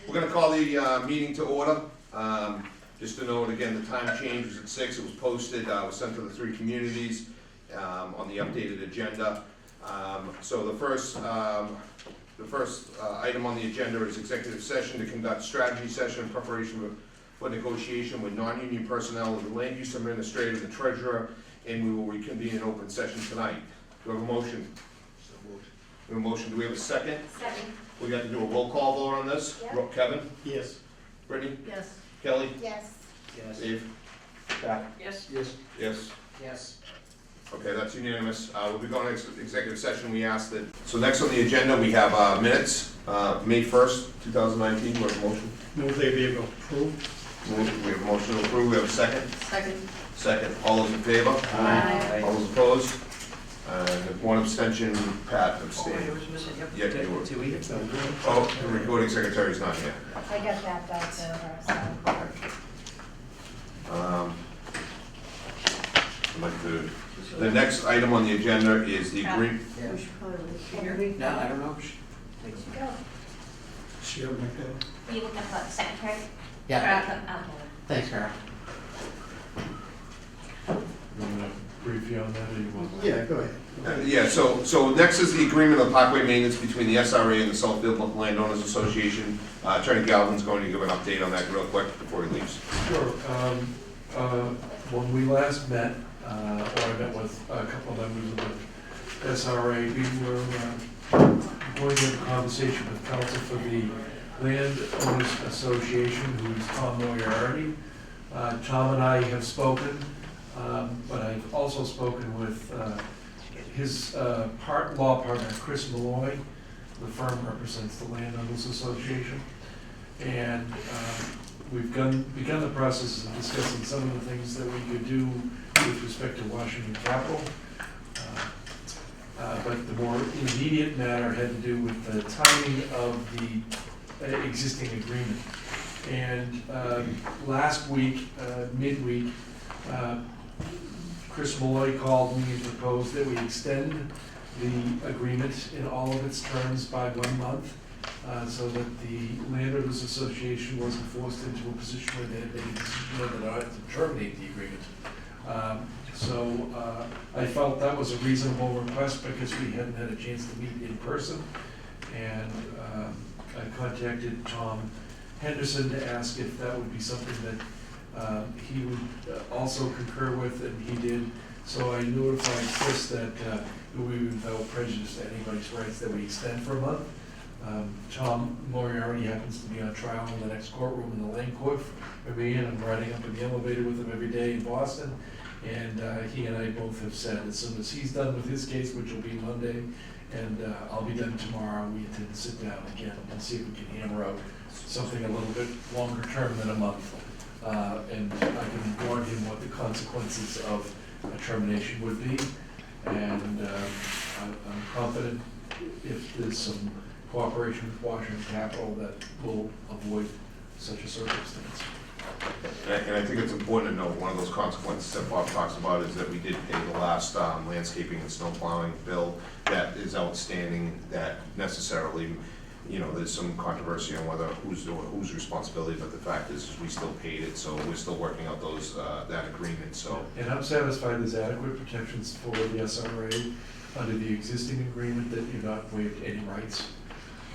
We're going to call the meeting to order. Just to note again, the time change was at 6. It was posted, was sent to the 3 communities on the updated agenda. So the first item on the agenda is executive session to conduct strategy session in preparation for negotiation with non-union personnel of the land use administrator, the treasurer, and we will reconvene in open session tonight. Do we have a motion? So moved. We have a motion. Do we have a second? Second. We got to do a roll call vote on this. Yep. Kevin? Yes. Brittany? Yes. Kelly? Yes. Yes. Dave? Pat? Yes. Yes. Yes. Yes. Okay, that's unanimous. We'll be going to executive session. We asked that. So next on the agenda, we have minutes, May 1st, 2019. We have a motion. Move they be approved. We have a motion to approve. We have a second. Second. Second. All those in favor? Aye. All those opposed? And one abstention, Pat abstained. Yeah, you were. Oh, the recording secretary's not here. I got that back there, so. I'd like to, the next item on the agenda is the agreement. We should probably. No, I don't know. Go. Chair McDowell. Are you looking for the secretary? Yeah, Okay. thanks, Carol. You want to brief you on that, or you want? Yeah, go ahead. Yeah, so next is the agreement of parkway maintenance between the SRA and the Southfield Landowners Association. Attorney Galvin's going to give an update on that real quick before he leaves. Sure. When we last met, or I met with a couple of members of the SRA, we were going to have a conversation with counsel for the Landowners Association, who's Tom Moriarty. Tom and I have spoken, but I've also spoken with his law partner, Chris Malloy. The firm represents the Landowners Association. And we've begun the process of discussing some of the things that we could do with respect to Washington Capital. But the more immediate matter had to do with the timing of the existing agreement. And last week, midweek, Chris Malloy called me and proposed that we extend the agreement in all of its terms by 1 month, so that the Landowners Association wasn't forced into a position where they had made a decision whether or not to terminate the agreement. So I felt that was a reasonable request because we hadn't had a chance to meet in person. And I contacted Tom Henderson to ask if that would be something that he would also concur with, and he did. So I notified Chris that we would, without prejudice to anybody's rights, that we extend for a month. Tom Moriarty happens to be on trial in the next courtroom in the Lane Court for me, and I'm riding up in the elevator with him every day in Boston. And he and I both have said as soon as he's done with his case, which will be Monday, and I'll be done tomorrow, we intend to sit down again and see if we can hammer out something a little bit longer term than a month. And I can warn him what the consequences of a termination would be. And I'm confident if there's some cooperation with Washington Capital that will avoid such a circumstance. And I think it's important to note, one of those consequences that Bob talks about is that we did pay the last landscaping and snow plowing bill that is outstanding, that necessarily, you know, there's some controversy on whether whose responsibility, but the fact is we still paid it, so we're still working out those that agreement. So. And I'm satisfied there's adequate protections for the SRA under the existing agreement, that you're not waived any rights.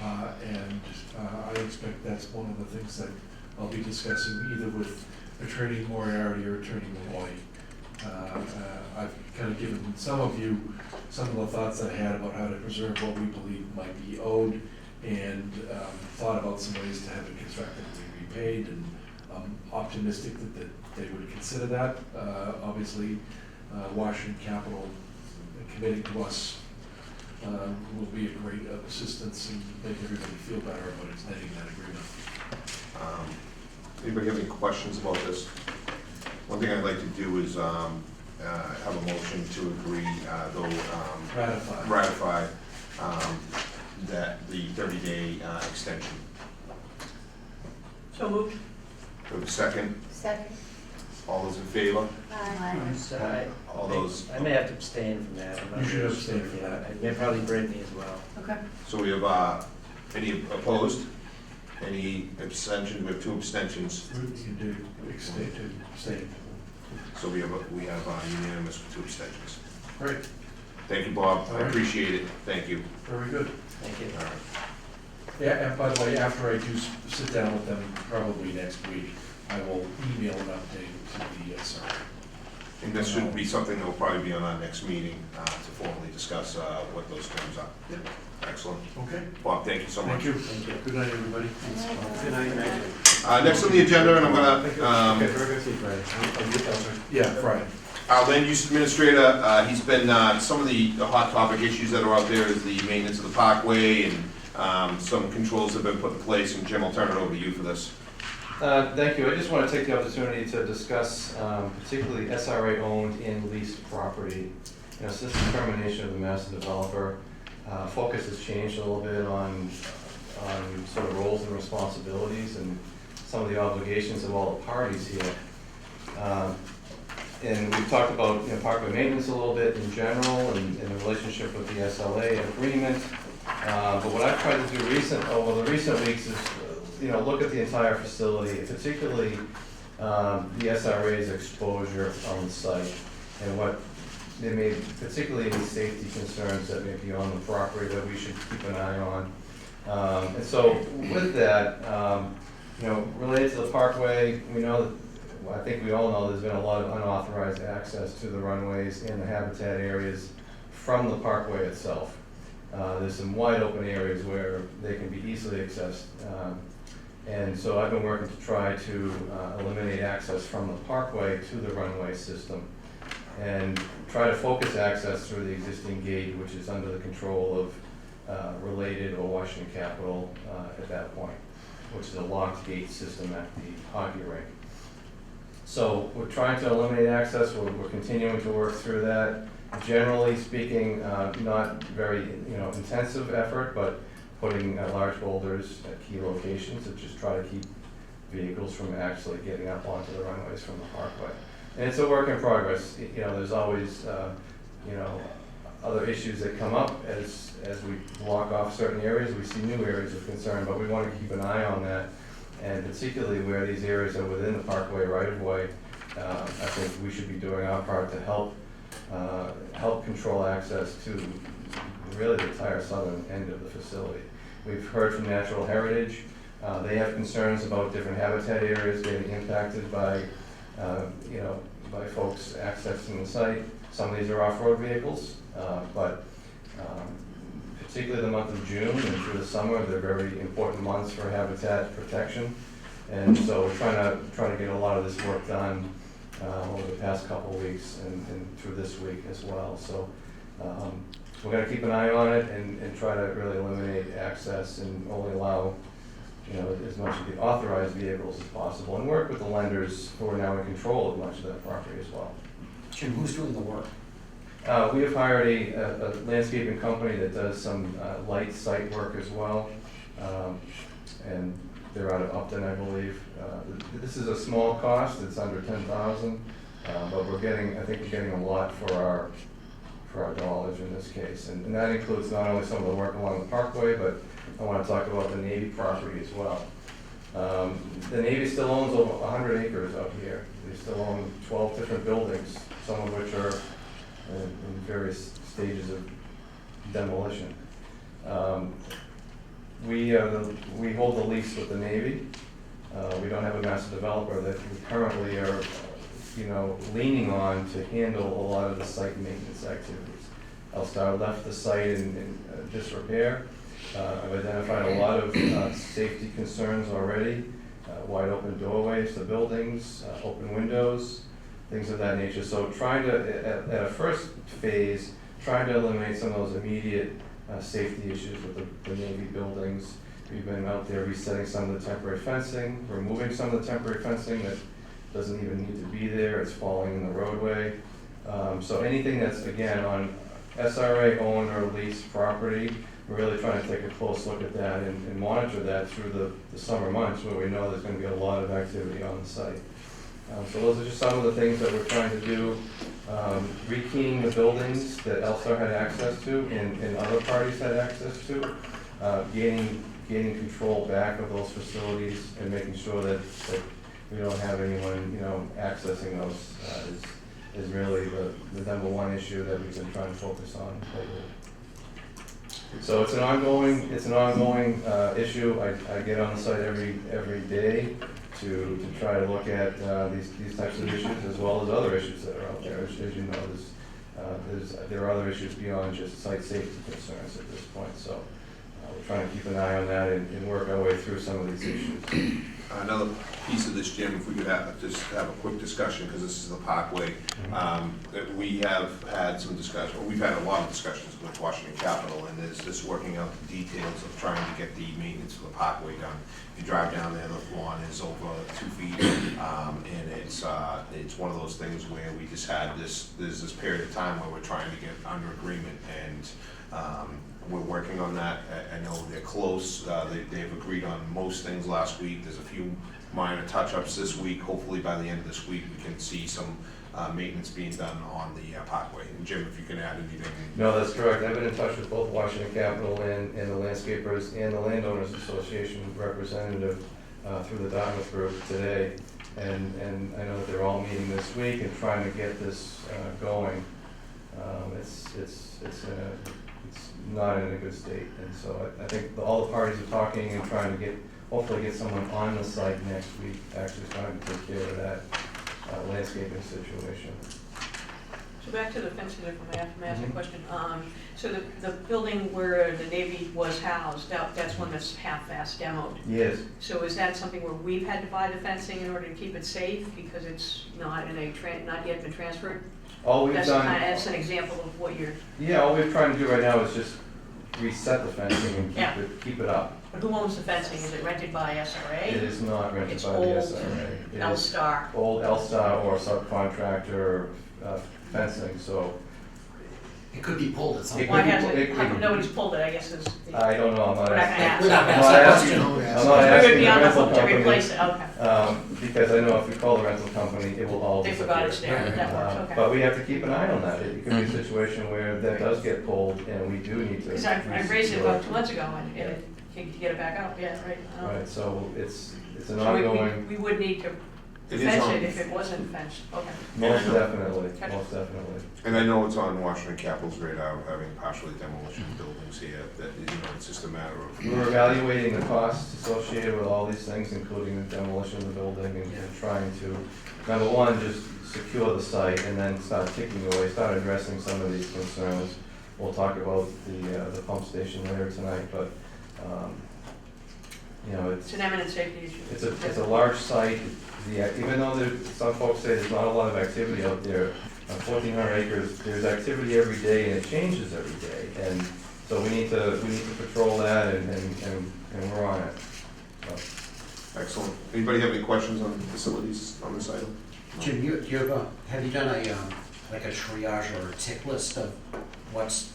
And I expect that's one of the things that I'll be discussing either with Attorney Moriarty or Attorney Malloy. I've kind of given some of you some of the thoughts I had about how to preserve what we believe might be owed, and thought about some ways to have it constructively repaid, and I'm optimistic that they would consider that. Obviously, Washington Capital committing to us will be a great assistance and make everybody feel better about extending that agreement. Anybody have any questions about this? One thing I'd like to do is have a motion to agree, ratify that the 30-day extension. So moved. Do we have a second? Second. All those in favor? Aye. All those. I may have to abstain from that. I'm not You should really abstain sure. from that. And probably Brittany as well. Okay. So we have any opposed? Any abstentions? We have 2 abstentions. You do abstain. So we have unanimous with 2 abstentions. Great, Thank you, Bob. All I right. appreciate it. Thank you. very good. Thank you. All right. Yeah, and by the way, after I do sit down with them, probably next week, I will email an update to the SRA. And this should be something that will probably be on our next meeting to formally discuss what those terms are. Yep. Excellent. Okay, Bob, thank you so much. thank you. Thank you. Good night, everybody. Good night. Next on the agenda, and I'm Okay, gonna, very good, see you Friday. Yeah, Friday. our land use administrator, he's been, some of the hot topic issues that are out there is the maintenance of the parkway, and some controls have been put in place, and Jim, I'll turn it over to you for this. Thank you. I just want to take the opportunity to discuss particularly SRA-owned and leased property. You know, since the termination of the master developer, focus has changed a little bit on sort of roles and responsibilities and some of the obligations of all the parties here. And we've talked about, you know, parkway maintenance a little bit in general and the relationship with the SLA agreement. But what I've tried to do over the recent weeks is you know, look at the entire facility, particularly the SRA's exposure on the site and what there may, particularly any safety concerns that may be on the property that we should keep an eye on. And so with that, you know, related to the parkway, we know that, well, I think we all know there's been a lot of unauthorized access to the runways and the habitat areas from the parkway itself. There's some wide open areas where they can be easily accessed. And so I've been working to try to eliminate access from the parkway to the runway system and try to focus access through the existing gate, which is under the control of Related or Washington Capital at that point, which is a locked gate system at the hockey rink. So we're trying to eliminate access. We're continuing to work through that. Generally speaking, not very intensive effort, but putting large boulders at key locations to just try to keep vehicles from actually getting up onto the runways from the parkway. And it's a work in progress. You know, there's always other issues that come up as we block off certain areas. We see new areas of concern, but we want to keep an eye on that. And particularly where these areas are within the parkway right-of-way, I think we should be doing our part to help control access to really the entire southern end of the facility. We've heard from Natural Heritage. They have concerns about different habitat areas getting impacted by, by folks accessing the site. Some of these are off-road vehicles, but particularly the month of June and through the summer, they're very important months for habitat protection. And so we're trying to get a lot of this work done over the past couple of weeks and through this week as well. So we're going to keep an eye on it and try to really eliminate access and only allow as much of the authorized vehicles as possible, and work with the lenders who are now in control of much of that property as well. Jim, who's doing the work? We have hired a landscaping company that does some light site work as well, and they're out of Upton, I believe. This is a small cost; it's under $10,000, but I think we're getting a lot for our dollars in this case, and that includes not only some of the work along the parkway, but I want to talk about the Navy property as well. The Navy still owns over 100 acres up here. They still own 12 different buildings, some of which are in various stages of demolition. We hold the lease with the Navy. We don't have a master developer that we currently are leaning on to handle a lot of the site maintenance activities. Elstar left the site in disrepair. I've identified a lot of safety concerns already, wide open doorways to buildings, open windows, things of that nature. So trying to, at a first phase, trying to eliminate some of those immediate safety issues with the Navy buildings. We've been out there resetting some of the temporary fencing, removing some of the temporary fencing that doesn't even need to be there, it's falling in the roadway. So anything that's, again, on SRA owned or leased property, we're really trying to take a close look at that and monitor that through the summer months where we know there's going to be a lot of activity on the site. So those are just some of the things that we're trying to do. Rekeying the buildings that Elstar had access to and other parties had access to, gaining gaining control back of those facilities and making sure that we don't have anyone, accessing those, is really the number one issue that we've been trying to focus on lately. So it's an ongoing issue. I get on the site every day to try to look at these types of issues as well as other issues that are out there. As you know, there are other issues beyond just site safety concerns at this point. So we're trying to keep an eye on that and work our way through some of these issues. Another piece of this, Jim, if we could just have a quick discussion, because this is the Parkway. That we have had some discussion, we've had a lot of discussions with Washington Capital, and there's just working out the details of trying to get the maintenance of the Parkway done. If you drive down there, the lawn is over 2 feet, and it's one of those things where we just had there's this period of time where we're trying to get under agreement, and we're working on that. I know they're close. They've agreed on most things last week. There's a few minor touch-ups this week. Hopefully by the end of this week, we can see some maintenance being done on the Parkway. And Jim, if you can add anything. No, that's correct. I've been in touch with both Washington Capital and the landscapers and the Landowners Association representative through the Dartmouth group today. And I know that they're all meeting this week and trying to get this going. It's not in a good state, and so I think all the parties are talking and trying to hopefully get someone on the site next week, actually trying to take care of that landscaping situation. So back to the fencing, if I may ask a question. So the building where the Navy was housed, that's one that's half-assed demoed. Yes. So is that something where we've had to buy the fencing in order to keep it safe because it's not yet been transferred? All we've done. That's an example of what you're. Yeah, all we're trying to do right now is just reset the fencing and keep it up. But who owns the fencing? Is it rented by SRA? It is not rented It's by the old SRA. It is L-Star. old L-Star or subcontractor fencing, so. It could be pulled at some It point. Why could be- hasn't, it how come could- nobody's pulled it, I guess is. I don't know, I'm not We're not gonna asking. ask. We're not I'm gonna not ask asking, that I'm question. not We would asking be the on the rental hook to company. replace it, okay. Because I know if we call the rental company, it will all They disappear. forgot it's there, but that works, okay. But we have to keep an eye on that. It could be a situation where that does get pulled and we do need to. Because I raised it resecure about 2 months ago and to get it back out, yeah, right. Right, so it's an So ongoing, we would need to It is fence on- it if it wasn't fenced, okay. most Yeah. definitely, Okay. most definitely. And I know it's on Washington Capital's radar of having partially demolition buildings here, that, it's just a matter of. We're evaluating the costs associated with all these things, including the demolition of the building and trying to, number one, just secure the site and then start ticking away, start addressing some of these concerns. We'll talk about the pump station later tonight, but, It's an eminent safety issue. it's a large site. Even though some folks say there's not a lot of activity out there, on 1,400 acres, there's activity every day and it changes every day. And so we need to patrol that and we're on it. So. Excellent. Anybody have any questions on facilities on this item? Jim, have you done like a triage or a tick list of what's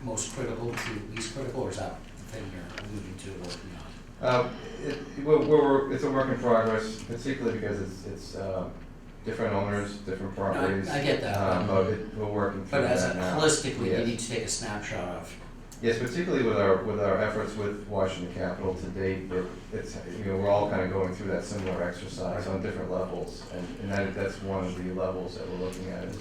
most critical to least critical, or is that the thing you're alluding to working on? It's a work in progress, particularly because it's different owners, different properties. I get that. But we're working through But as that now. holistically, Yes. you need to take a snapshot of. Yes, particularly with our efforts with Washington Capital to date, we're all kind of going through that similar exercise on different levels, and that's one of the levels that we're looking at is,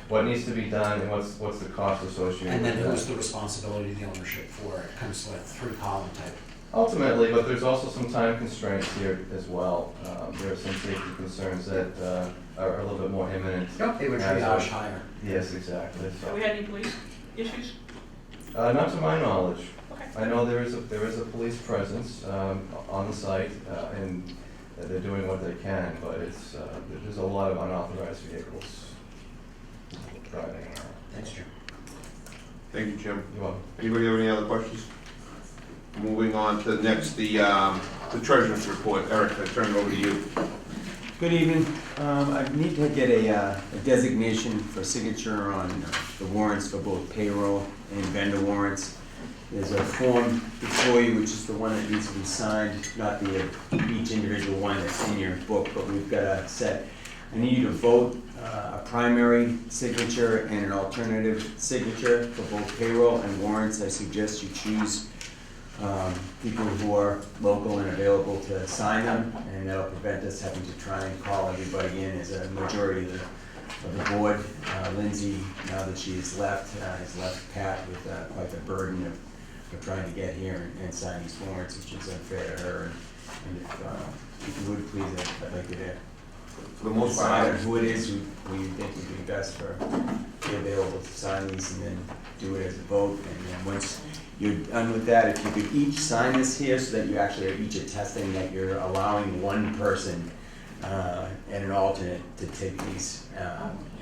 what needs to be done and what's the cost associated And with then that. who's the responsibility, the ownership for it? Kind of like 3-column type. Ultimately, but there's also some time constraints here as well. There are some safety concerns that are a little bit more imminent. Yep, they would as triage of- higher. Yes, exactly. Have we had any police issues? Not to my knowledge. Okay. I know there is a police presence on the site, and they're doing what they can, but there's a lot of unauthorized vehicles driving around. Thanks, Jim. Thank you, Jim. You're welcome. Anybody have any other questions? Moving on to next, the treasurer's report. Eric, I turn it over to you. Good evening. I need to get a designation for signature on the warrants for both payroll and vendor warrants. There's a form before you, which is the one that needs to be signed, not each individual one that's in your book, but we've got a set. I need you to vote a primary signature and an alternative signature for both payroll and warrants. I suggest you choose people who are local and available to sign them, and that'll prevent us having to try and call everybody in as a majority of the board. Lindsay, now that she has left Pat with quite the burden of trying to get here and sign these warrants, which is unfair to her. And if you would please, I'd like you to For the most decide part, who it is who you think would be best for, be available to sign these, and then do it as a vote. And then once you're done with that, if you could each sign this here so that you actually are each attesting that you're allowing one person and an alternate to take these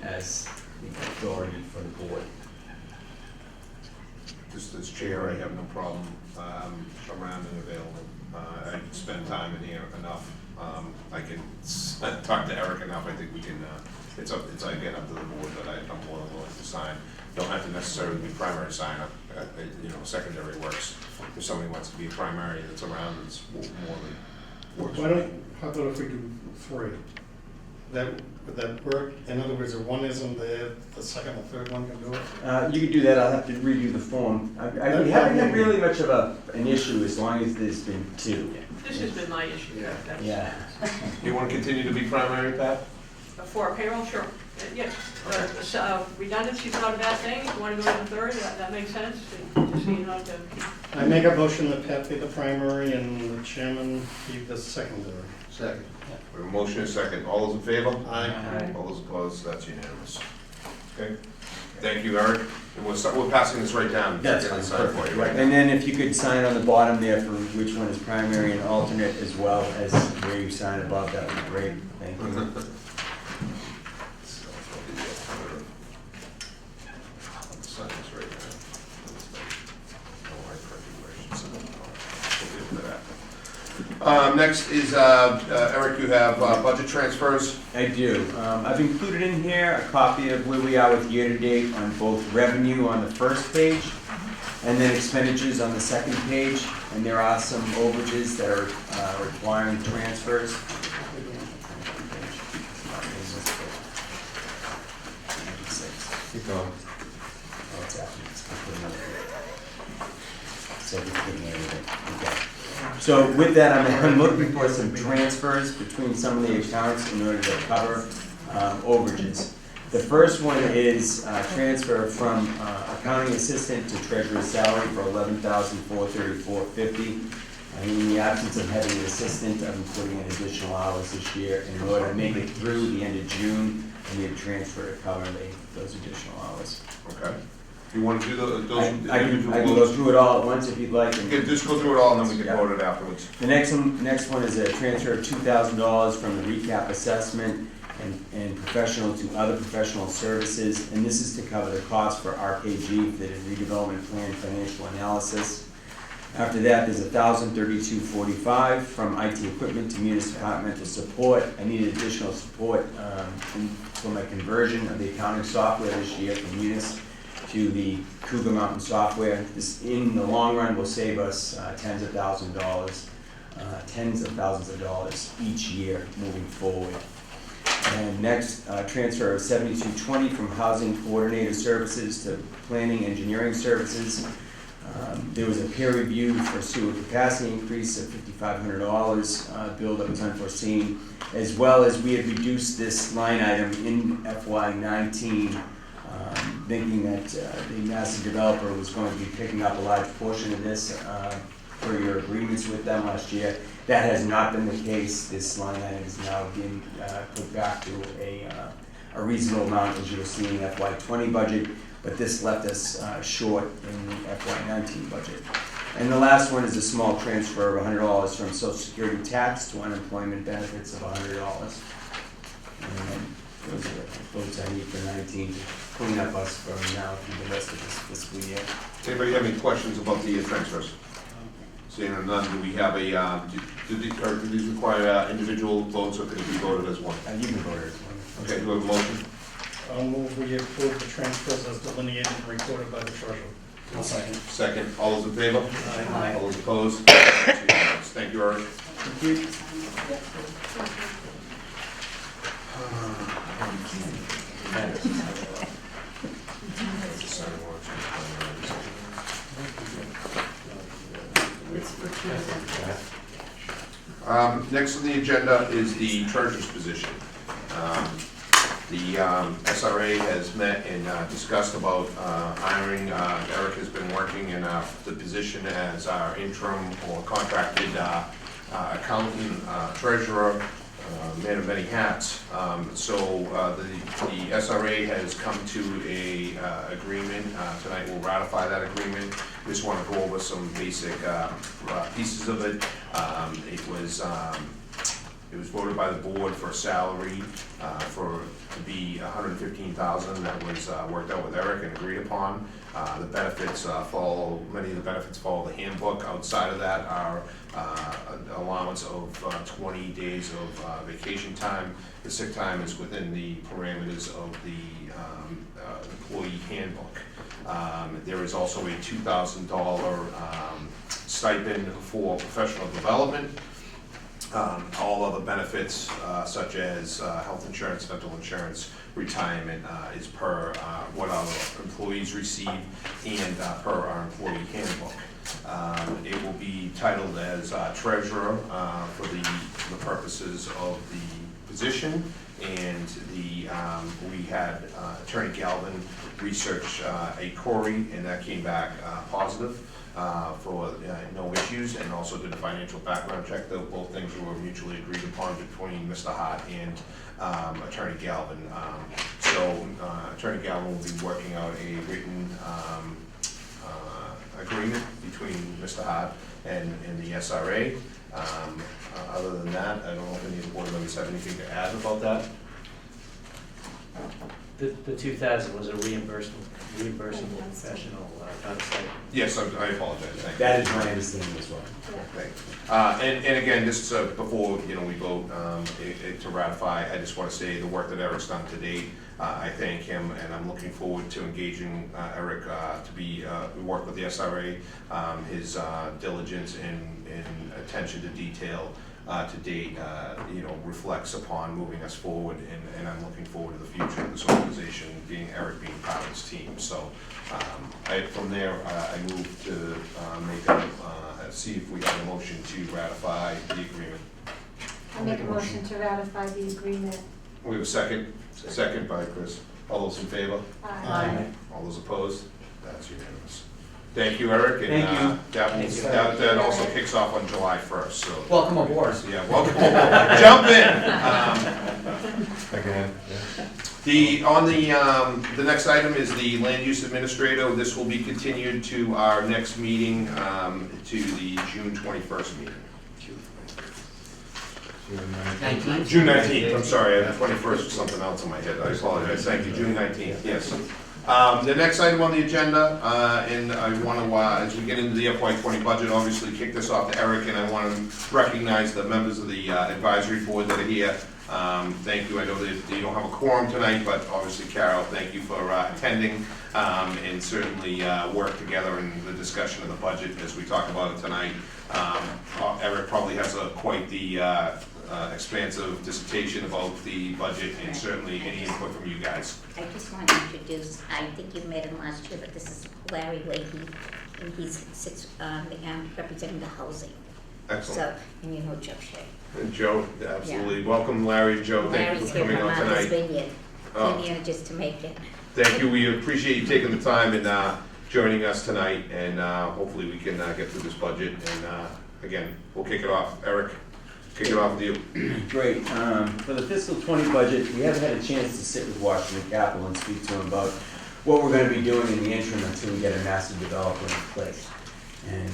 as the authority for the board. just as chair, I have no problem around and available. I can spend time in here enough. I can talk to Eric enough. I think we can, it's again up to the board, but I'm more than willing to sign. Don't have to necessarily be primary signer. Secondary works. If somebody wants to be a primary that's around, it's more than works. How about if we do 3? Would that work? In other words, if one isn't there, the second or third one can do it? You could do that. I'll have to redo the form. We haven't had really much of an issue as long as there's been 2. This has been my issue. That's- Yeah. You want to continue to be primary, Pat? For payroll, sure. Yeah, redundancy's not a bad thing. If you want to go to the third, that makes sense. Just so you don't have to keep. I make a motion that Pat be the primary and the chairman be the secondary. Second. We have a motion and a second. All those in favor? Aye. All those opposed? That's unanimous. Okay. Thank you, Eric. And we're passing this right down. That's Get fine, it signed for you right now. And then if you could sign on the bottom there for which one is primary and alternate, as well as where you sign above, that would be great. Thank you. Sign this right now. Next is, Eric, you have budget transfers. I do. I've included in here a copy of where we are with year-to-date on both revenue on the first page and then expenditures on the second page. And there are some overages that are requiring transfers. Keep going. Oh, it's after it's completely. So we're getting everything. Okay. So with that, I'm looking for some transfers between some of the accounts in order to cover overages. The first one is transfer from accounting assistant to treasurer's salary for $11,434.50. In the absence of having an assistant, I'm putting in additional hours this year. In order to make it through the end of June, I need a transfer to cover those additional hours. Okay. You want to do those I can individual go votes? through it all at once if you'd like. and- Okay, just go through it all and then we can Yeah. vote it afterwards. The next one is a transfer of $2,000 from the recap assessment and professional to other professional services. And this is to cover the cost for RKG, for the redevelopment plan financial analysis. After that, there's $1,032.45 from IT equipment to municipal support. I need additional support for my conversion of the accounting software this year from Munis to the Cougar Mountain software. This, in the long run, will save us tens of thousands of dollars each year moving forward. And next, transfer of $72.20 from housing coordinator services to planning engineering services. There was a peer review for sewer capacity increase of $5,500, bill that was unforeseen, as well as we had reduced this line item in FY19, thinking that the master developer was going to be picking up a large portion of this for your agreements with them last year. That has not been the case. This line item is now being put back to a reasonable amount, as you'll see in the FY20 budget, but this left us short in the FY19 budget. And the last one is a small transfer of $100 from Social Security tax to unemployment benefits of $100. And those are the votes I need for 19 to clean up us for now through the rest of this fiscal year. Does anybody have any questions about the transfers? Seeing none, do we have a, do these require individual votes or can it be voted as one? You can vote as one. Okay, do we have a motion? I'll move we approve the transfers as delineated and recorded by the treasurer. I'll second. Second, all those in favor? Aye. All those opposed? That's unanimous. Thank you, Eric. Thank you. Next on the agenda is the treasurer's position. The SRA has met and discussed about hiring. Eric has been working in the position as our interim or contracted accountant, treasurer, man of many hats. So the SRA has come to a agreement. Tonight we'll ratify that agreement. Just want to go over some basic pieces of it. It was voted by the board for a salary to be $115,000. That was worked out with Eric and agreed upon. The benefits many of the benefits follow the handbook. Outside of that are allowance of 20 days of vacation time. The sick time is within the parameters of the employee handbook. There is also a $2,000 stipend for professional development. All other benefits such as health insurance, dental insurance, retirement is per what our employees receive and per our employee handbook. It will be titled as treasurer for the purposes of the position, and we had Attorney Galvin research a query, and that came back positive. For no issues, and also did a financial background check. Though both things were mutually agreed upon between Mr. Hart and Attorney Galvin. So Attorney Galvin will be working out a written agreement between Mr. Hart and the SRA. Other than that, I don't know if any of the board members have anything to add about that. The 2,000 was a reimbursable professional, not a stipend. Yes, I apologize. Thank you. That is my understanding as well. Thanks. And again, just before we vote to ratify, I just want to say the work that Eric's done to date. I thank him, and I'm looking forward to engaging Eric to work with the SRA. His diligence and attention to detail to date, reflects upon moving us forward, and I'm looking forward to the future of this organization, Eric being part of this team. So from there, I move to see if we have a motion to ratify the agreement. I make a motion to ratify the agreement. We have a second? Second by Chris. All those in favor? Aye. All those opposed? That's unanimous. Thank you, Eric, and Thank you. that also kicks off on July 1st, so. Welcome aboard. Yeah, welcome aboard. Jump in. Again, The next item is the land use administrator. This will be continued to our next meeting, to the June 21st meeting. June 19th, I'm sorry, I had 21st was something else in my head, I apologize, thank you, June 19th, yes. The next item on the agenda, and I want to, as we get into the FY20 budget, obviously kick this off to Eric, and I want to recognize the members of the advisory board that are here. Thank you, I know that you don't have a quorum tonight, but obviously Carol, thank you for attending, and certainly work together in the discussion of the budget as we talk about it tonight. Eric probably has quite the expansive dissertation about the budget, and certainly any input from you guys. I just want to introduce, I think you met him last year, but this is Larry Leahy, and he sits representing the housing. Excellent. So, and you know Joe Shea. And Joe, absolutely. Welcome, Larry and Joe. Thank you Larry's for here coming from on Martha's tonight. Vineyard. Oh. He manages to make it. Thank you. We appreciate you taking the time and joining us tonight, and hopefully we can get through this budget. And again, we'll kick it off. Eric, kick it off with you. Great. For the fiscal 20 budget, we haven't had a chance to sit with Washington Capital and speak to them about what we're going to be doing in the interim until we get a master developer in place. And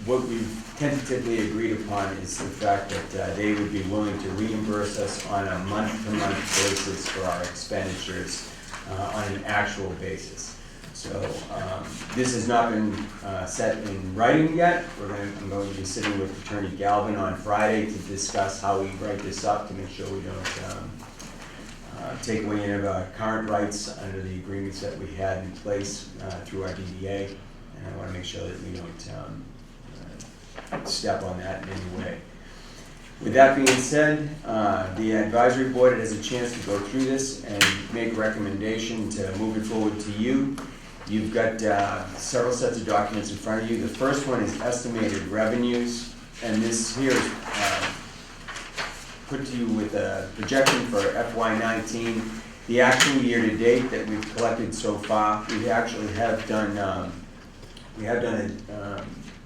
what we've tentatively agreed upon is the fact that they would be willing to reimburse us on a month-to-month basis for our expenditures on an actual basis. So this has not been set in writing yet. I'm going to be sitting with Attorney Galvin on Friday to discuss how we write this up to make sure we don't take away any of our current rights under the agreements that we had in place through our DDA. And I want to make sure that we don't step on that in any way. With that being said, the advisory board has a chance to go through this and make a recommendation to move it forward to you. You've got several sets of documents in front of you. The first one is estimated revenues, and this here is put to you with a projection for FY19. The actual year-to-date that we've collected so far, we actually have done it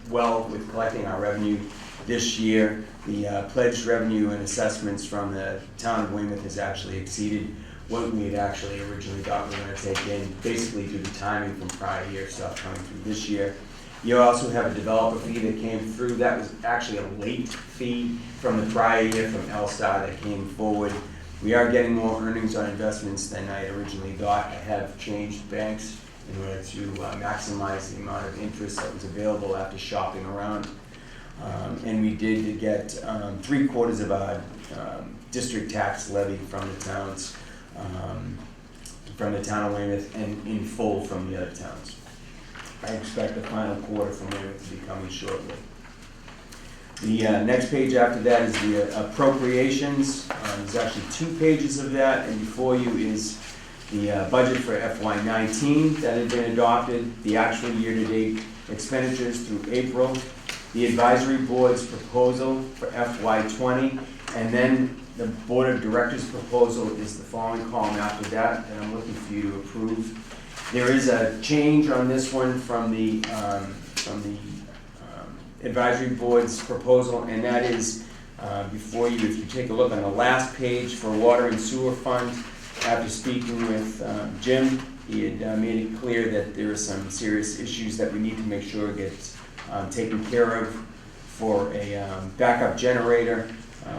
well with collecting our revenue this year. The pledged revenue and assessments from the town of Weymouth has actually exceeded what we had actually originally thought we were going to take in, basically due to timing from prior year stuff coming through this year. You also have a developer fee that came through. That was actually a late fee from the prior year from L-Star that came forward. We are getting more earnings on investments than I had originally thought. I have changed banks in order to maximize the amount of interest that was available after shopping around. And we did get 3/4 of our district tax levy from the towns, from the town of Weymouth, and in full from the other towns. I expect the final quarter from Weymouth to be coming shortly. The next page after that is the appropriations. There's actually 2 pages of that, and before you is the budget for FY19 that had been adopted, the actual year-to-date expenditures through April, the advisory board's proposal for FY20, and then the board of directors' proposal is the following column after that I'm looking for you to approve. There is a change on this one from the advisory board's proposal, and that is before you, if you take a look on the last page for water and sewer fund, after speaking with Jim, he had made it clear that there are some serious issues that we need to make sure gets taken care of for a backup generator,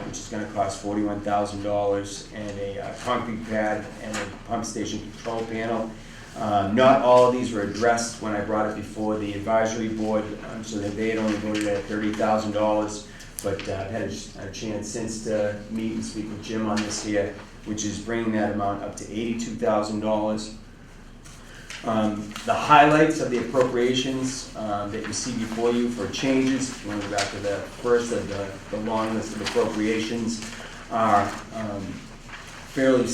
which is going to cost $41,000, and a concrete pad and a pump station control panel. Not all of these were addressed when I brought it before the advisory board, so that they had only voted at $30,000, but I've had a chance since to meet and speak with Jim on this here, which is bringing that amount up to $82,000. The highlights of the appropriations that you see before you for changes, if you want to go back to the first of the long list of appropriations, are fairly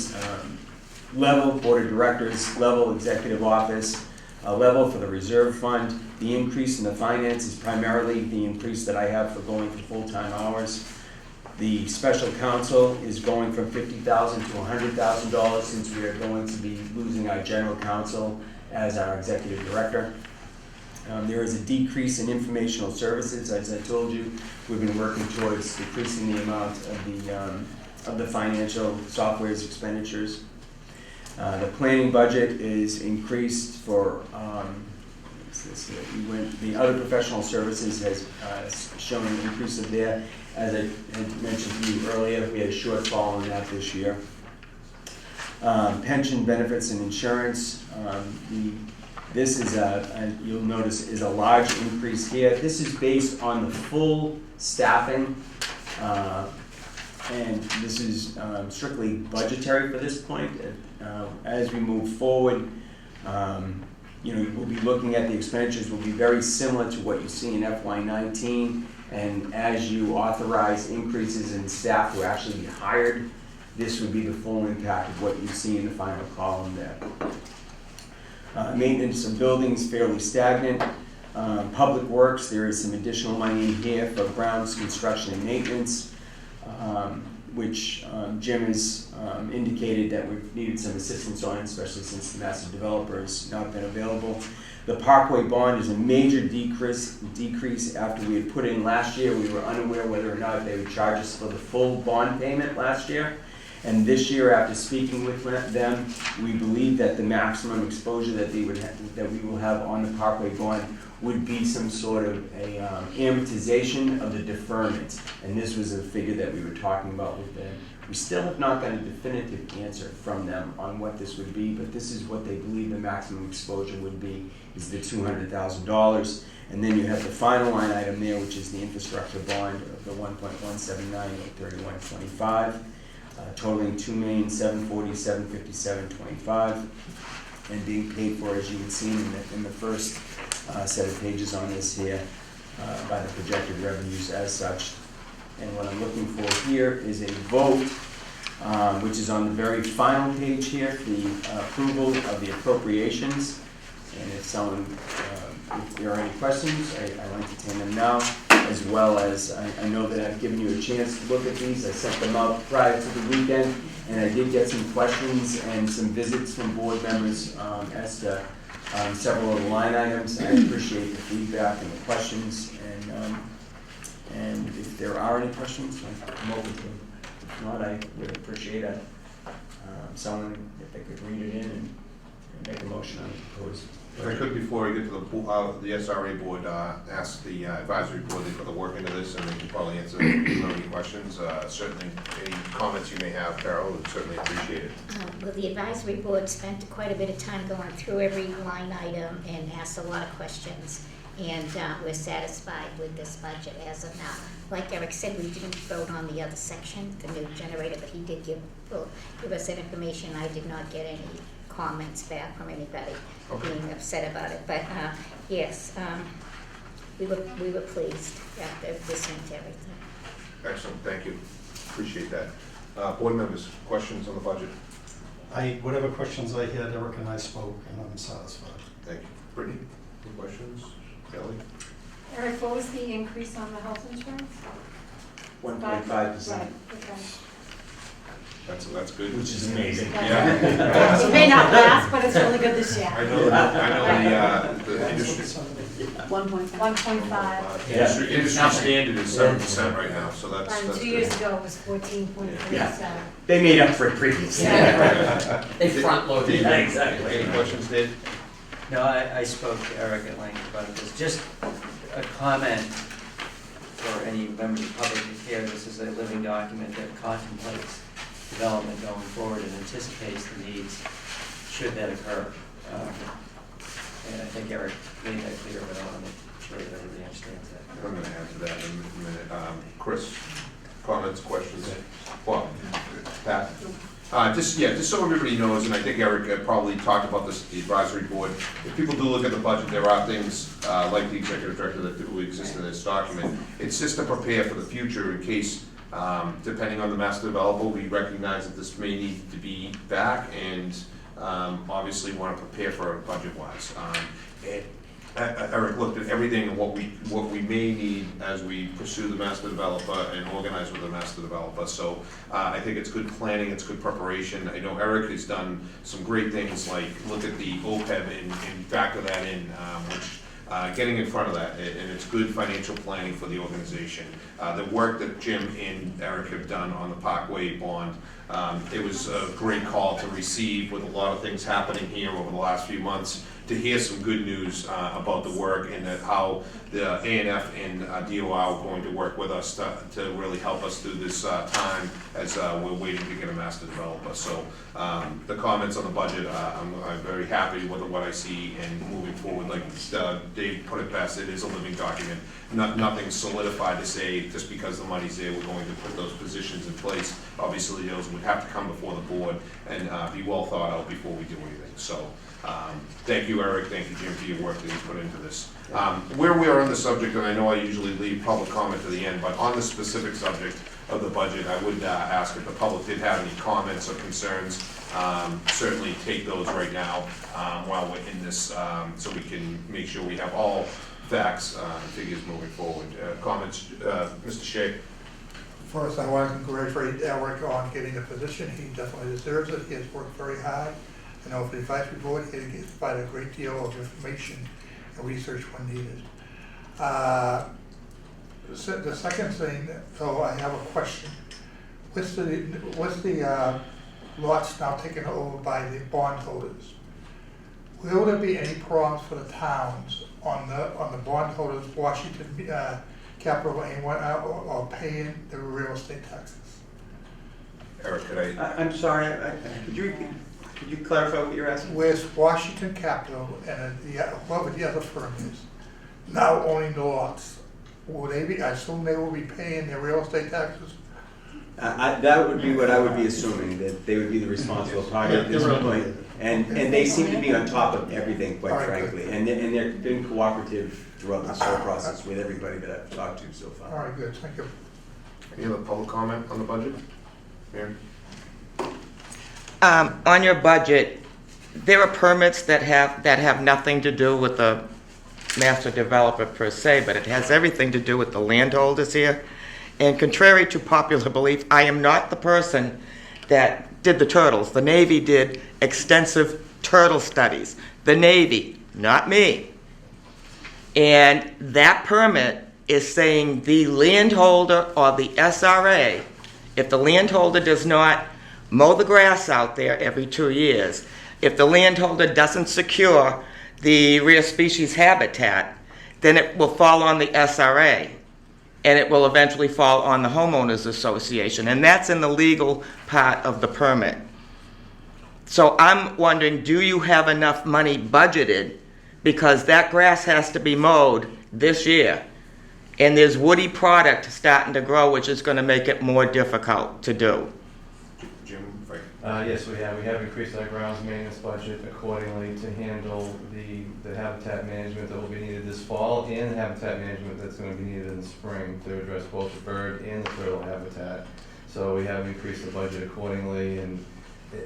level, board of directors, level, executive office, level for the reserve fund. The increase in the finance is primarily the increase that I have for going for full-time hours. The special counsel is going from $50,000 to $100,000 since we are going to be losing our general counsel as our executive director. There is a decrease in informational services. As I told you, we've been working towards decreasing the amount of the financial software's expenditures. The planning budget is increased for, the other professional services has shown an increase of there. As I had mentioned to you earlier, we had a shortfall on that this year. Pension benefits and insurance, this is you'll notice is a large increase here. This is based on the full staffing, and this is strictly budgetary for this point. As we move forward, we'll be looking at the expenditures will be very similar to what you see in FY19, and as you authorize increases in staff who actually be hired, this would be the full impact of what you see in the final column there. Maintenance of buildings fairly stagnant. Public works, there is some additional money in here for grounds construction and maintenance, which Jim has indicated that we've needed some assistance on, especially since the master developer has not been available. The Parkway bond is a major decrease after we had put in last year. We were unaware whether or not they would charge us for the full bond payment last year. And this year, after speaking with them, we believe that the maximum exposure that we will have on the Parkway bond would be some sort of a amortization of the deferment. And this was a figure that we were talking about with them. We still have not got a definitive answer from them on what this would be, but this is what they believe the maximum exposure would be, is the $200,000. And then you have the final line item there, which is the infrastructure bond of the 1.179,831.25, totaling $2,747,57.25, and being paid for, as you would see in the first set of pages on this here, by the projected revenues as such. And what I'm looking for here is a vote, which is on the very final page here, the approval of the appropriations. And if there are any questions, I'll entertain them now. as well as, I know that I've given you a chance to look at these. I sent them out prior to the weekend, and I did get some questions and some visits from board members as to several of the line items. I appreciate the feedback and the questions, and if there are any questions, I'm open to them. If not, I would appreciate someone, if they could read it in and make a motion on the proposed. If I could, before we get to the SRA board, ask the advisory board, they put the work into this, and they can probably answer any questions. Certainly, any comments you may have, Carol, would certainly appreciate it. Well, the advisory board spent quite a bit of time going through every line item and asked a lot of questions. And we're satisfied with this budget as of now. Like Eric said, we didn't vote on the other section, the new generator, but he did give us that information. I did not get any comments back from anybody being upset about it. But yes, we were pleased after listening to everything. Excellent, thank you. Appreciate that. Board members, questions on the budget? Whatever questions I had, Eric and I spoke, and I'm satisfied. Thank you. Brittany, any questions? Kelly? Eric, what was the increase on the health insurance? 1.5%. Right, okay. That's good. Which is amazing. Yeah. It may not last, but it's really good this year. I know the industry. 1.5. Industry standard is 7% right now, so that's And 2 good. years ago it was 14.3, Yeah. so. They made up for it previously. They front loaded. Yeah, exactly. Any questions, Dave? No, I spoke to Eric at length about this. Just a comment for any member of the public to hear. This is a living document that contemplates development going forward and anticipates the needs should that occur. And I think Eric made that clear, but I want to make sure that everybody understands that. I'm going to add to that in a minute. Chris, comments, questions? Well, Pat? Just so everybody knows, and I think Eric probably talked about this at the advisory board, if people do look at the budget, there are things like the executive director that will exist in this document. It's just to prepare for the future in case, depending on the master developer, we recognize that this may need to be back, and obviously want to prepare for it budget-wise. Eric looked at everything and what we may need as we pursue the master developer and organize with the master developer. So I think it's good planning, it's good preparation. I know Eric has done some great things like look at the OPEB and factor that in, which getting in front of that, and it's good financial planning for the organization. The work that Jim and Eric have done on the Parkway bond, it was a great call to receive with a lot of things happening here over the last few months, to hear some good news about the work and that how the A&F and DOR are going to work with us to really help us through this time as we're waiting to get a master developer. So the comments on the budget, I'm very happy with what I see, and moving forward, like Dave put it best, it is a living document. Nothing solidified to say just because the money's there, we're going to put those positions in place. Obviously, those would have to come before the board and be well thought out before we do anything. So thank you, Eric. Thank you, Jim, for your work that you put into this. Where we are on the subject, and I know I usually leave public comment to the end, but on the specific subject of the budget, I would ask if the public did have any comments or concerns. Certainly take those right now while we're in this, so we can make sure we have all facts and figures moving forward. Comments, Mr. Shea? First, I want to congratulate Eric on getting the position. He definitely deserves it. He has worked very hard. I know for the advisory board, he has provided a great deal of information and research when needed. The second thing, though, I have a question. With the lots now taken over by the bondholders, will there be any problems for the towns on the bondholders, Washington Capital, or paying the real estate taxes? Eric, could I? I'm sorry, could you repeat? Could you clarify what you're asking? With Washington Capital and whoever the other firm is, now owning the lots, will they be, I assume they will be paying their real estate taxes? That would be what I would be assuming, that they would be the responsible party at this point. And they seem to be on top of everything, quite frankly. And they've been cooperative throughout this whole process with everybody that I've talked to so far. All right, good, thank you. Any other public comment on the budget? Mary? On your budget, there are permits that have nothing to do with the master developer per se, but it has everything to do with the landholders here. And contrary to popular belief, I am not the person that did the turtles. The Navy did extensive turtle studies. The Navy, not me. And that permit is saying the landholder or the SRA, if the landholder does not mow the grass out there every 2 years, if the landholder doesn't secure the rare species habitat, then it will fall on the SRA, and it will eventually fall on the homeowners association, and that's in the legal part of the permit. So I'm wondering, do you have enough money budgeted, because that grass has to be mowed this year, and there's woody product starting to grow, which is going to make it more difficult to do. Jim, if Yes, we have increased our grounds maintenance budget accordingly to handle the habitat management that will be needed this fall and the habitat management that's going to be needed in the spring to address both the bird and the turtle habitat. So we have increased the budget accordingly, and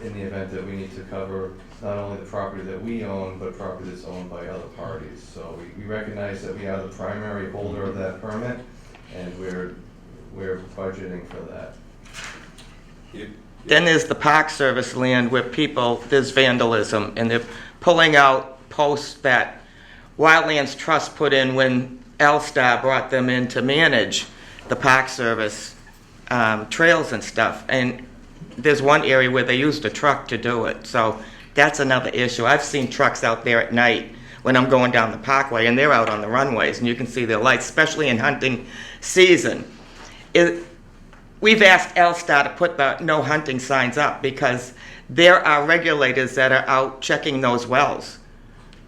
in the event that we need to cover not only the property that we own, but property that's owned by other parties. So we recognize that we are the primary holder of that permit, and we're budgeting for that. Then there's the Park Service land where there's vandalism, and they're pulling out posts that Wildlands Trust put in when L-Star brought them in to manage the Park Service trails and stuff. And there's one area where they used a truck to do it. So that's another issue. I've seen trucks out there at night when I'm going down the parkway, and they're out on the runways, and you can see their lights, especially in hunting season. We've asked L-Star to put the no hunting signs up because there are regulators that are out checking those wells.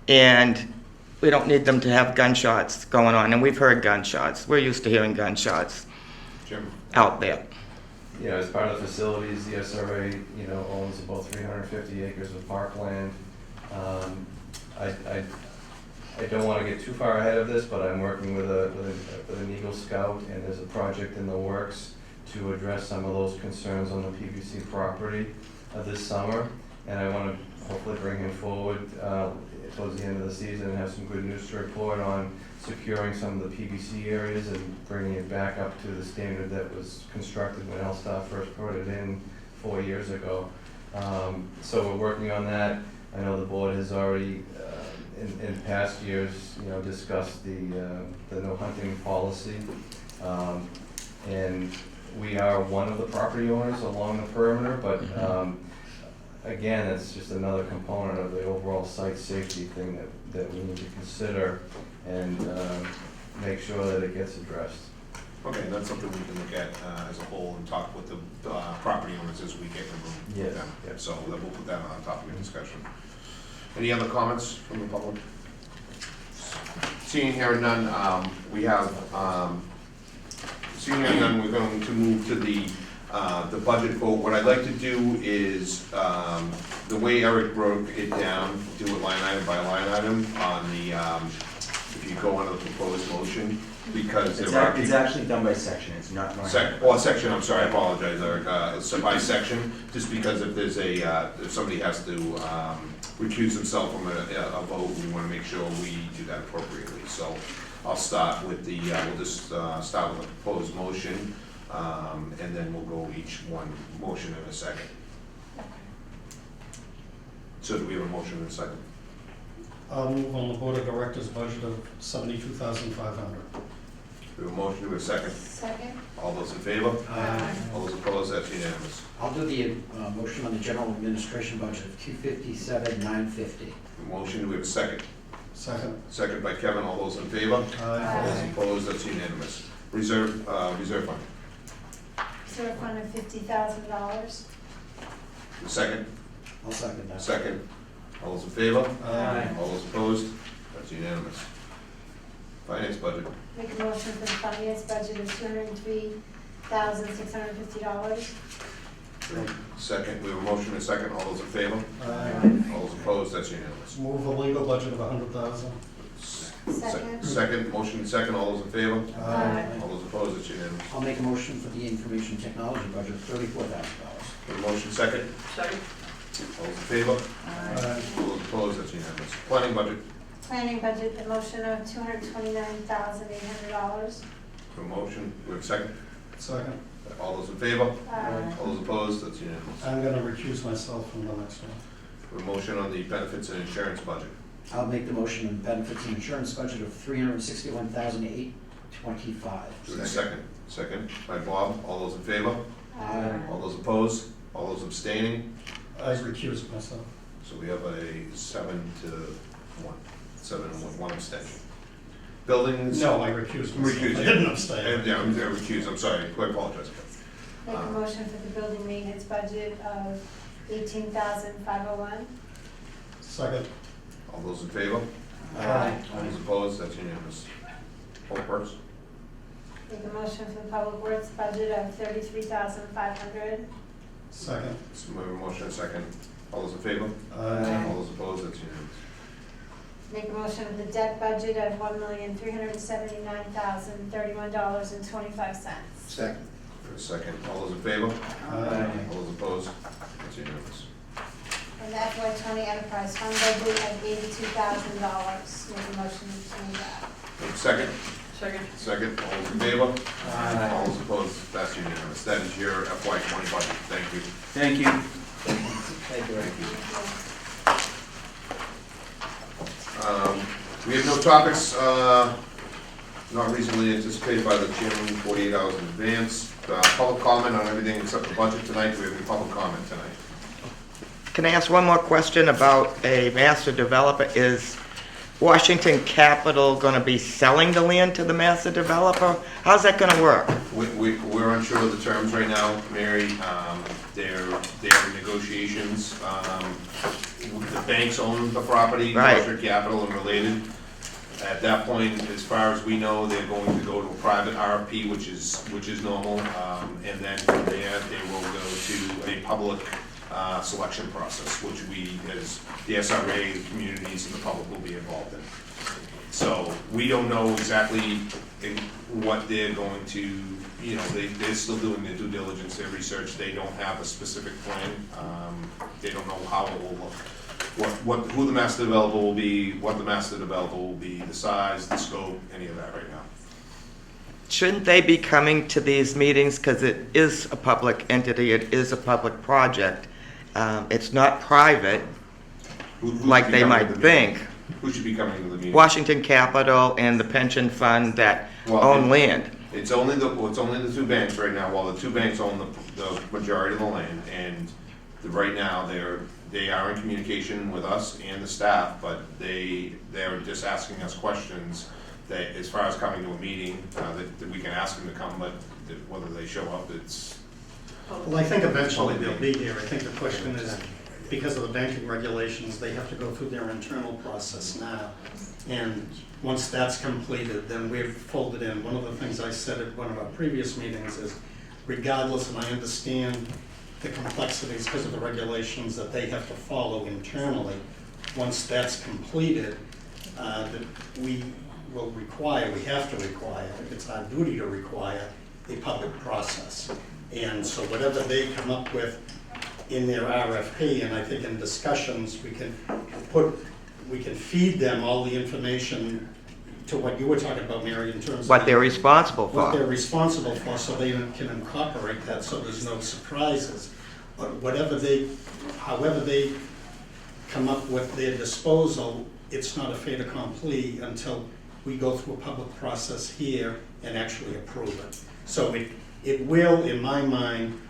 And we don't need them to have gunshots going on. And we've heard gunshots. We're used to hearing gunshots Jim. out there. You know, as part of the facilities, the SRA, owns about 350 acres of parkland. I don't want to get too far ahead of this, but I'm working with an Eagle Scout, and there's a project in the works to address some of those concerns on the PVC property this summer. And I want to hopefully bring him forward towards the end of the season and have some good news to report on securing some of the PVC areas and bringing it back up to the standard that was constructed when L-Star first put it in 4 years ago. So we're working on that. I know the board has already, in past years, discussed the no hunting policy. And we are one of the property owners along the perimeter, but again, it's just another component of the overall site safety thing that we need to consider and make sure that it gets addressed. Okay, that's something we can look at as a whole and talk with the property owners as we get in the room with Yes, them. yes. So we'll put that on top of the discussion. Any other comments from the public? Seeing here none, seeing here none, we're going to move to the budget vote. What I'd like to do is, the way Eric broke it down, do it line item by line item on the, if you go under the proposed motion, because It's there are. it's actually done by section, it's not line. Section, I'm sorry, I apologize, Eric, so by section, just because if there's if somebody has to recuse himself from a vote, we want to make sure we do that appropriately. So I'll start with we'll just start with the proposed motion, and then we'll go each one motion in a second. So do we have a motion in a second? I'll move on the Board of Directors budget of $72,500. We have a motion, do we have a second? Second? All those in favor? Aye. All those opposed, that's unanimous. I'll do the motion on the general administration budget of $257,950. Motion, do we have a second? Second. Second by Kevin, all those in favor? All those opposed, that's unanimous. Reserve fund. Reserve fund of $50,000. Second? I'll second that. Second. All those in favor? Aye. All those opposed? That's unanimous. Finance budget. Make a motion for the finance budget of $203,650. Second, we have a motion and a second. All those in favor? Aye. All those opposed? That's unanimous. Move a legal budget of $100,000. Second. Second, motion and second. All those in favor? Aye. All those opposed? That's unanimous. I'll make a motion for the information technology budget of $34,000. We have a motion second. Second. All those in favor? Aye. All those opposed? That's unanimous. Planning budget. Planning budget, a motion of $229,800. A motion, we have a second? Second. All those in favor? Aye. All those opposed? That's unanimous. I'm gonna recuse myself from the next one. A motion on the benefits and insurance budget. I'll make the motion on benefits and insurance budget of $361,825. Do we have a second? Second by Bob. All those in favor? Aye. All those opposed? All those abstaining? I recuse myself. So we have a 7-1, 7 with 1 abstention. Buildings? No, I recuse myself. Recuse. I didn't abstain. Yeah, I'm recused, I'm sorry, I apologize. Make a motion for the building maintenance budget of $18,501. Second. All those in favor? Aye. All those opposed? That's unanimous. Public Works? Make a motion for the public works budget of $33,500. Second. So we have a motion and a second. All those in favor? Aye. All those opposed? That's unanimous. Make a motion for the debt budget of $1,379,031.25. Second. For a second. All those in favor? Aye. All those opposed? That's unanimous. And the FY '20 enterprise fund budget of $82,000. Make a motion to change that. Second? Second. Second. All those in favor? Aye. All those opposed? That's unanimous. That is your FY '20 budget. Thank you. Thank you. Thank you, Eric. We have no topics not reasonably anticipated by the chairman 48 hours in advance. Public comment on everything except the budget tonight. Do we have any public comment tonight? Can I ask one more question about a master developer? Is Washington Capital going to be selling the land to the master developer? How's that going to work? We're unsure of the terms right now, Mary. They're in negotiations. The banks own the property, Right. Washington Capital and related. At that point, as far as we know, they're going to go to a private RFP, which is normal. And then from there, they will go to a public selection process, which we, as the SRA, the communities, and the public will be involved in. So we don't know exactly what they're going to, they're still doing their due diligence, their research. They don't have a specific plan. They don't know how it will look. Who the master developer will be, what the master developer will be, the size, the scope, any of that right now. Shouldn't they be coming to these meetings because it is a public entity, it is a public project? It's not private, Who should like be they coming might to the think. meeting? Who should be coming to the meeting? Washington Capital and the pension fund that Well, own land. It's only the two banks right now. Well, the two banks own the majority of the land, and right now they are in communication with us and the staff, but they're just asking us questions that, as far as coming to a meeting, that we can ask them to come, but whether they show up, it's. Well, I think eventually they'll be here. I think the question is, because of the banking regulations, they have to go through their internal process now. And once that's completed, then we're folded in. One of the things I said at one of our previous meetings is, regardless, and I understand the complexities because of the regulations that they have to follow internally, once that's completed, that we will require, we have to require, it's our duty to require a public process. And so whatever they come up with in their RFP, and I think in discussions, we can feed them all the information to what you were talking about, Mary, in terms of What they're responsible what they're for. responsible for, so they can incorporate that, so there's no surprises. But however they come up with their disposal, it's not a fait accompli until we go through a public process here and actually approve it. So it will, in my mind,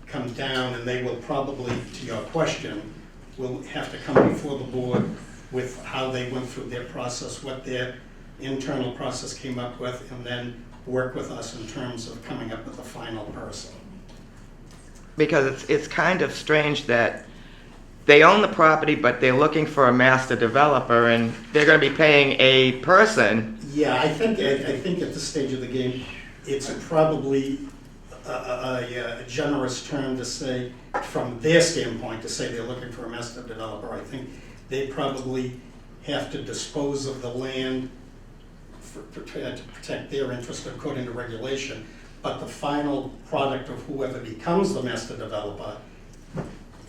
come down, and they will probably, to your question, will have to come before the board with how they went through their process, what their internal process came up with, and then work with us in terms of coming up with a final person. Because it's kind of strange that they own the property, but they're looking for a master developer, and they're going to be paying a person. Yeah, I think at this stage of the game, it's probably a generous term to say, from their standpoint, to say they're looking for a master developer. I think they probably have to dispose of the land to protect their interest according to regulation. But the final product of whoever becomes the master developer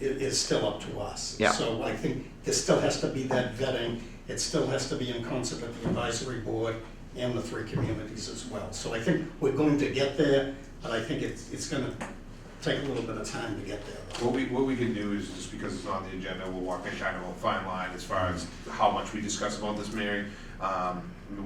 is still up to us. Yeah. So I think there still has to be that vetting, it still has to be in concert with the advisory board and the 3 communities as well. So I think we're going to get there, but I think it's gonna take a little bit of time to get there. What we can do is, just because it's on the agenda, we'll walk in kind of a fine line as far as how much we discuss about this, Mary.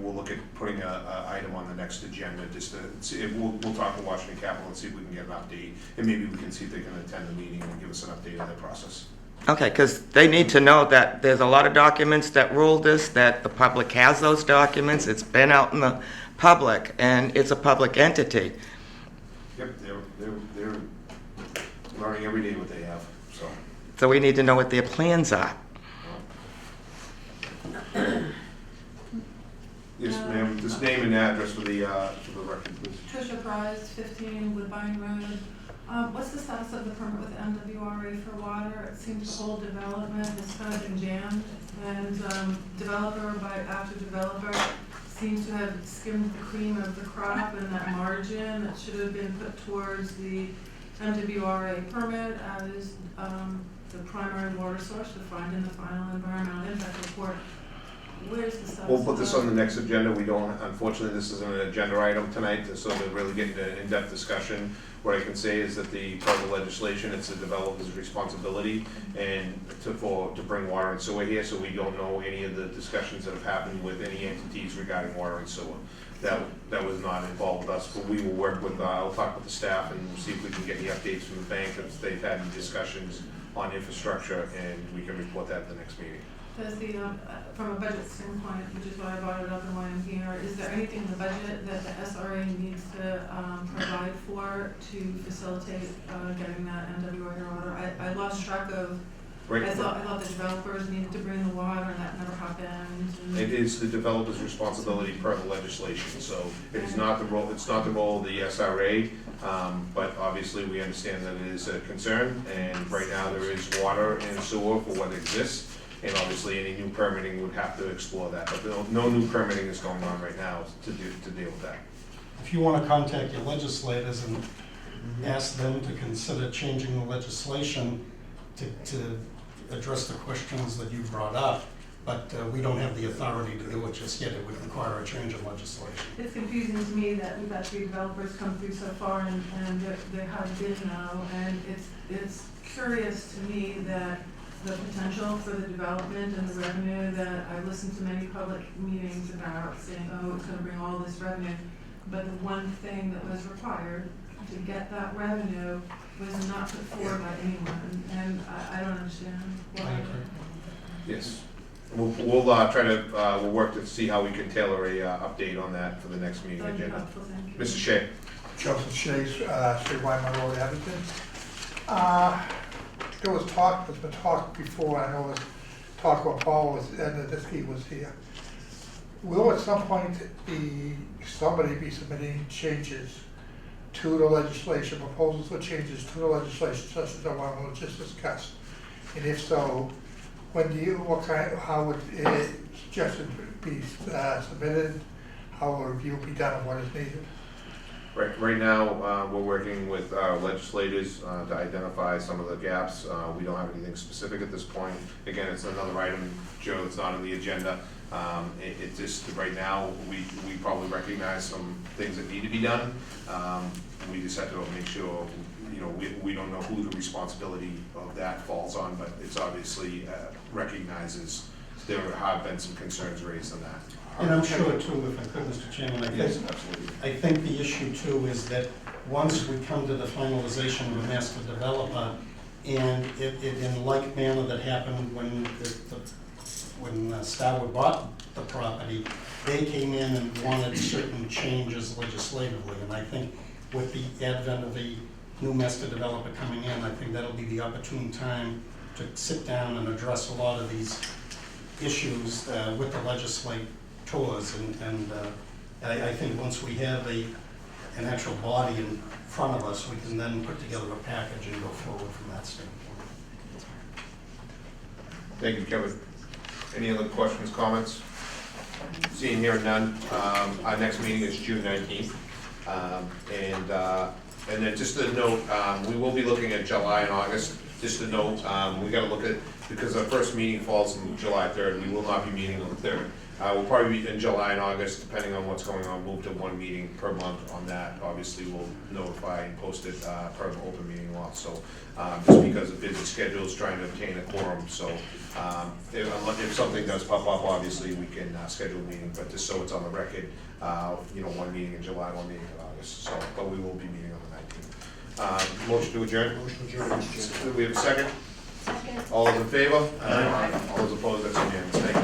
We'll look at putting a item on the next agenda, just to see, if we'll talk to Washington Capital and see if we can get an update, and maybe we can see if they can attend the meeting and give us an update on their process. Okay, because they need to know that there's a lot of documents that rule this, that the public has those documents, it's been out in the public, and it's a public entity. Yep, they're learning every day what they have, so. So we need to know what their plans are. Yes, ma'am, just name and address for the record, please. Tricia Price, 15 Woodbine Road. What's the status of the permit with MWRA for water? It seems the whole development has kind of been jammed, and developer after developer seems to have skimmed the cream of the crop, and that margin that should have been put towards the MWRA permit as the primary water source defined in the final environmental impact report. Where's the status? We'll put of this that? on the next agenda. We don't, unfortunately, this isn't an agenda item tonight, so to really get into in-depth discussion. What I can say is that the part of the legislation, it's the developer's responsibility and to bring water and sewer here, so we don't know any of the discussions that have happened with any entities regarding water and sewer. That was not involved with us, but we will work with, I'll talk with the staff and see if we can get any updates from the bank, if they've had any discussions on infrastructure, and we can report that at the next meeting. Does the, from a budget standpoint, which is why I brought it up and why I'm here, is there anything in the budget that the SRA needs to provide for to facilitate getting that MWRA water? I lost track of, Right. I thought the developers needed to bring the water and that never happened. and- It is the developer's responsibility per the legislation, so it is not the role, it's not the role of the SRA, but obviously we understand that it is a concern, and right now there is water and sewer for what exists, and obviously any new permitting would have to explore that, but no new permitting is going on right now to deal with that. If you want to contact your legislators and ask them to consider changing the legislation to address the questions that you brought up, but we don't have the authority to do it just yet. It would require a change in legislation. It's confusing to me that we've had 3 developers come through so far and they have bid now, and it's curious to me that the potential for the development and the revenue that I listened to many public meetings about saying, oh, it's gonna bring all this revenue, but the one thing that was required to get that revenue was not put forward by anyone, and I don't understand why. Yes. We'll try to, we'll work to see how we can tailor a update on that for the next meeting That'd be agenda. helpful, thank you. Mrs. Shea? Joseph Shea, 3 Wyman Road, Abington. There's been talk before, I know there's talk about Paul and this he was here. Will at some point somebody be submitting changes to the legislation, proposals for changes to the legislation such as the one we just discussed? And if so, how would it suggested be submitted? How will a review be done of what is needed? Right now, we're working with our legislators to identify some of the gaps. We don't have anything specific at this point. Again, it's another item, Joe, that's not on the agenda. It just, right now, we probably recognize some things that need to be done. We just have to make sure, we don't know who the responsibility of that falls on, but it's obviously recognizes there have been some concerns raised on that. And I'm sure too, if I could, Mr. Chairman, Yes, absolutely. I think the issue too is that once we come to the finalization of a master developer, and it in like manner that happened when Starwood bought the property, they came in and wanted certain changes legislatively, and I think with the advent of the new master developer coming in, I think that'll be the opportune time to sit down and address a lot of these issues with the legislators, and I think once we have an actual body in front of us, we can then put together a package and go forward from that standpoint. Thank you, Kevin. Any other questions, comments? Seeing here none, our next meeting is June 19th. And then just a note, we will be looking at July and August just a note, we gotta look at, because our first meeting falls on July 3rd, we will not be meeting on the 3rd. We'll probably be in July and August, depending on what's going on, move to one meeting per month on that. Obviously, we'll notify and post it per the open meeting law, so, just because of busy schedules, trying to obtain a quorum, so, if something does pop up, obviously, we can schedule a meeting, but just so it's on the record, one meeting in July, one meeting in August, so, but we will be meeting on the 19th. Motion to adjourn? Motion to adjourn. Do we have a second? Second. All those in favor? Aye. All those opposed, that's unanimous, thank you.